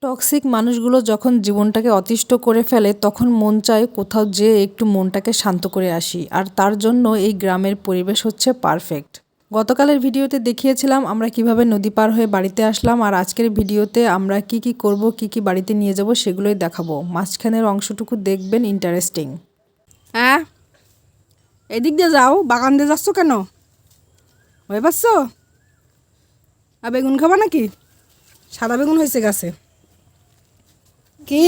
Toxic মানুষগুলো যখন জীবনটাকে অতিষ্ঠ করে ফেলে তখন মন চায় কোথাও যেয়ে একটু মনটাকে শান্ত করে আসি, আর তার জন্য এই গ্রামের পরিবেশ হচ্ছে পারফেক্ট। গতকালের ভিডিওতে দেখিয়েছিলাম আমরা কিভাবে নদী পার হয়ে বাড়িতে আসলাম, আর আজকের ভিডিওতে আমরা কি কি করব, কি কি বাড়িতে নিয়ে যাব সেগুলোই দেখাবো। মাঝখানের অংশটুকু দেখবেন, ইন্টারেস্টিং। হ্যাঁ, এদিক দিয়ে যাও, বাগান দিয়ে যাচ্ছ কেন? হয়ে পাচ্ছ? আর বেগুন খাবা নাকি? সাদা বেগুন হয়েছে গাছে। কি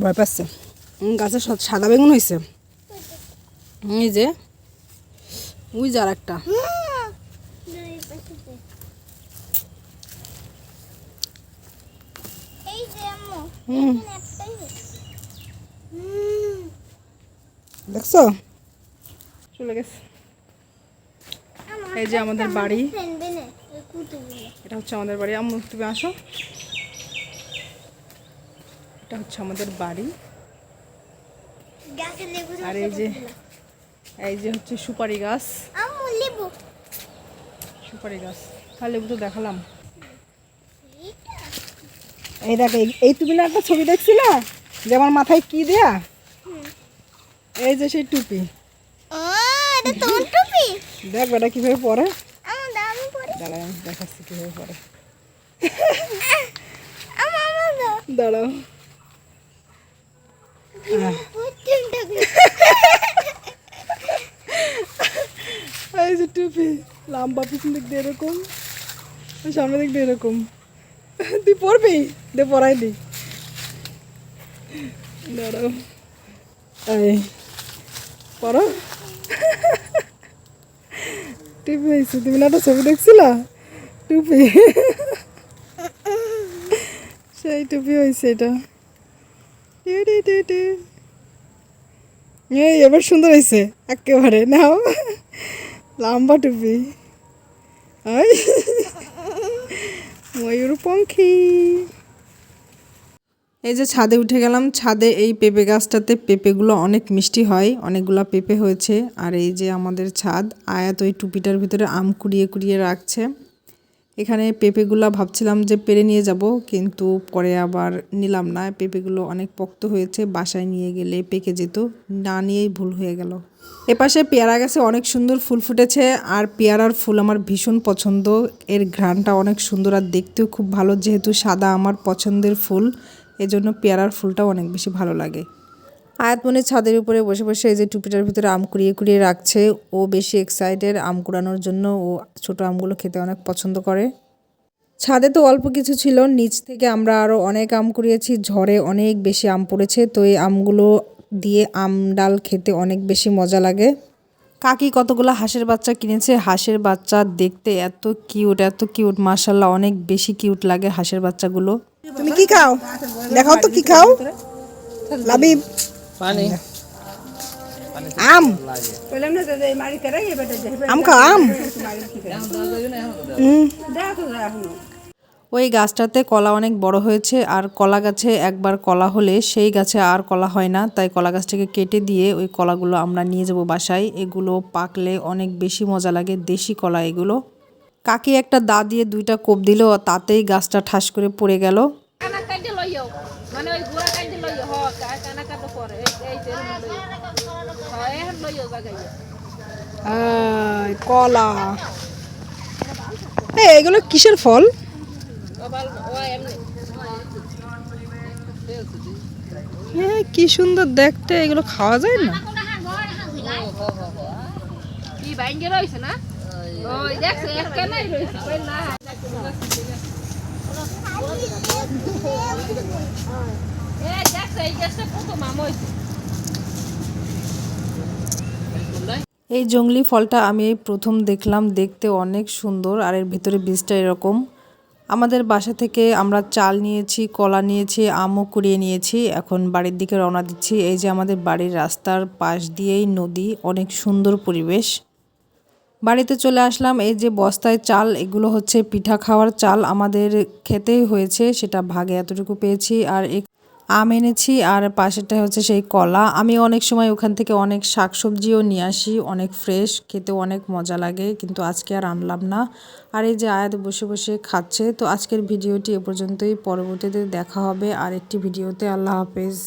ভয় পাচ্ছে? গাছে সাদা বেগুন হয়েছে। এই যে ওই যার একটা দেখছো চলে গেছে। এই যে আমাদের বাড়ি, এটা হচ্ছে আমাদের বাড়ি। আম্মু তুমি আসো, এটা হচ্ছে আমাদের বাড়ি। আর এই যে হচ্ছে সুপারি গাছ, সুপারি গাছ। আর লেবু তো দেখালাম। এই দেখ, এই তুমি না একটা ছবি দেখছিলা যে আমার মাথায় কি দেয়া? এই যে সেই টুপি। দেখ বেটা কিভাবে পরে, দাঁড়াও আমি দেখাচ্ছি কিভাবে পরে। দাঁড়াও, এই যে টুপি, লম্বা, পিছন দিক দিয়ে এরকম, সামনে দিক দিয়ে এরকম। তুই পরবি? দে পরাই দি। দাঁড়াও, এই পরো। টুপি হয়েছে, তুমি না একটা ছবি দেখছিলা? টুপি, সেই টুপি হয়েছে এটা। এই এবার সুন্দর হয়েছে একেবারে। নাও, লম্বা টুপি, ময়ূরপঙ্খী। এই যে ছাদে উঠে গেলাম। ছাদে এই পেঁপে গাছটাতে পেঁপেগুলো অনেক মিষ্টি হয়, অনেকগুলো পেঁপে হয়েছে। আর এই যে আমাদের ছাদ, আয়াত ওই টুপিটার ভিতরে আম কুড়িয়ে কুড়িয়ে রাখছে। এখানে পেঁপেগুলো ভাবছিলাম যে পেরে নিয়ে যাব, কিন্তু পরে আবার নিলাম না। পেঁপেগুলো অনেক পক্ত হয়েছে, বাসায় নিয়ে গেলে পেকে যেত, না নিয়েই ভুল হয়ে গেল। এপাশে পেয়ারা গাছে অনেক সুন্দর ফুল ফুটেছে, আর পেয়ারার ফুল আমার ভীষণ পছন্দ। এর ঘ্রাণটা অনেক সুন্দর আর দেখতেও খুব ভালো, যেহেতু সাদা আমার পছন্দের ফুল, এজন্য পেয়ারার ফুলটাও অনেক বেশি ভালো লাগে। আয়াতমনি ছাদের উপরে বসে বসে এই যে টুপিটার ভিতরে আম কুড়িয়ে কুড়িয়ে রাখছে। ও বেশি এক্সাইটেড আম কুড়ানোর জন্য, ও ছোট আমগুলো খেতে অনেক পছন্দ করে। ছাদে তো অল্প কিছু ছিল, নিচ থেকে আমরা আরও অনেক আম কুড়িয়েছি। ঝড়ে অনেক বেশি আম পড়েছে, তো এই আমগুলো দিয়ে আম ডাল খেতে অনেক বেশি মজা লাগে। কাকি কতগুলো হাঁসের বাচ্চা কিনেছে। হাঁসের বাচ্চা দেখতে এত কিউট, এত কিউট, মাশাআল্লাহ অনেক বেশি কিউট লাগে হাঁসের বাচ্চাগুলো। তুমি কি খাও? দেখাও তো কি খাও। লাবিব, পানি, আম, আম খাও, আম। ওই গাছটাতে কলা অনেক বড় হয়েছে, আর কলা গাছে একবার কলা হলে সেই গাছে আর কলা হয় না, তাই কলা গাছটাকে কেটে দিয়ে ওই কলাগুলো আমরা নিয়ে যাব বাসায়। এগুলো পাকলে অনেক বেশি মজা লাগে, দেশি কলা এগুলো। কাকি একটা দা দিয়ে 2টা কোপ দিল, তাতেই গাছটা ঠাস করে পড়ে গেল। কলা, এগুলো কিসের ফল? কি সুন্দর দেখতে, এগুলো খাওয়া যায় না? এই জংলি ফলটা আমি এই প্রথম দেখলাম, দেখতে অনেক সুন্দর, আর এর ভিতরে বীজটা এরকম। আমাদের বাসা থেকে আমরা চাল নিয়েছি, কলা নিয়েছি, আমও কুড়িয়ে নিয়েছি। এখন বাড়ির দিকে রওনা দিচ্ছি। এই যে আমাদের বাড়ির রাস্তার পাশ দিয়েই নদী, অনেক সুন্দর পরিবেশ। বাড়িতে চলে আসলাম। এই যে বস্তায় চাল, এগুলো হচ্ছে পিঠা খাওয়ার চাল, আমাদের খেতেই হয়েছে, সেটা ভাগে এতটুকু পেয়েছি। আর আম এনেছি আর পাশেরটা হচ্ছে সেই কলা। আমি অনেক সময় ওখান থেকে অনেক শাকসবজিও নিয়ে আসি, অনেক ফ্রেশ, খেতেও অনেক মজা লাগে, কিন্তু আজকে আর আনলাম না। আর এই যে আয়াত বসে বসে খাচ্ছে। তো আজকের ভিডিওটি এ পর্যন্তই, পরবর্তীতে দেখা হবে আর একটি ভিডিওতে। আল্লাহ হাফেজ।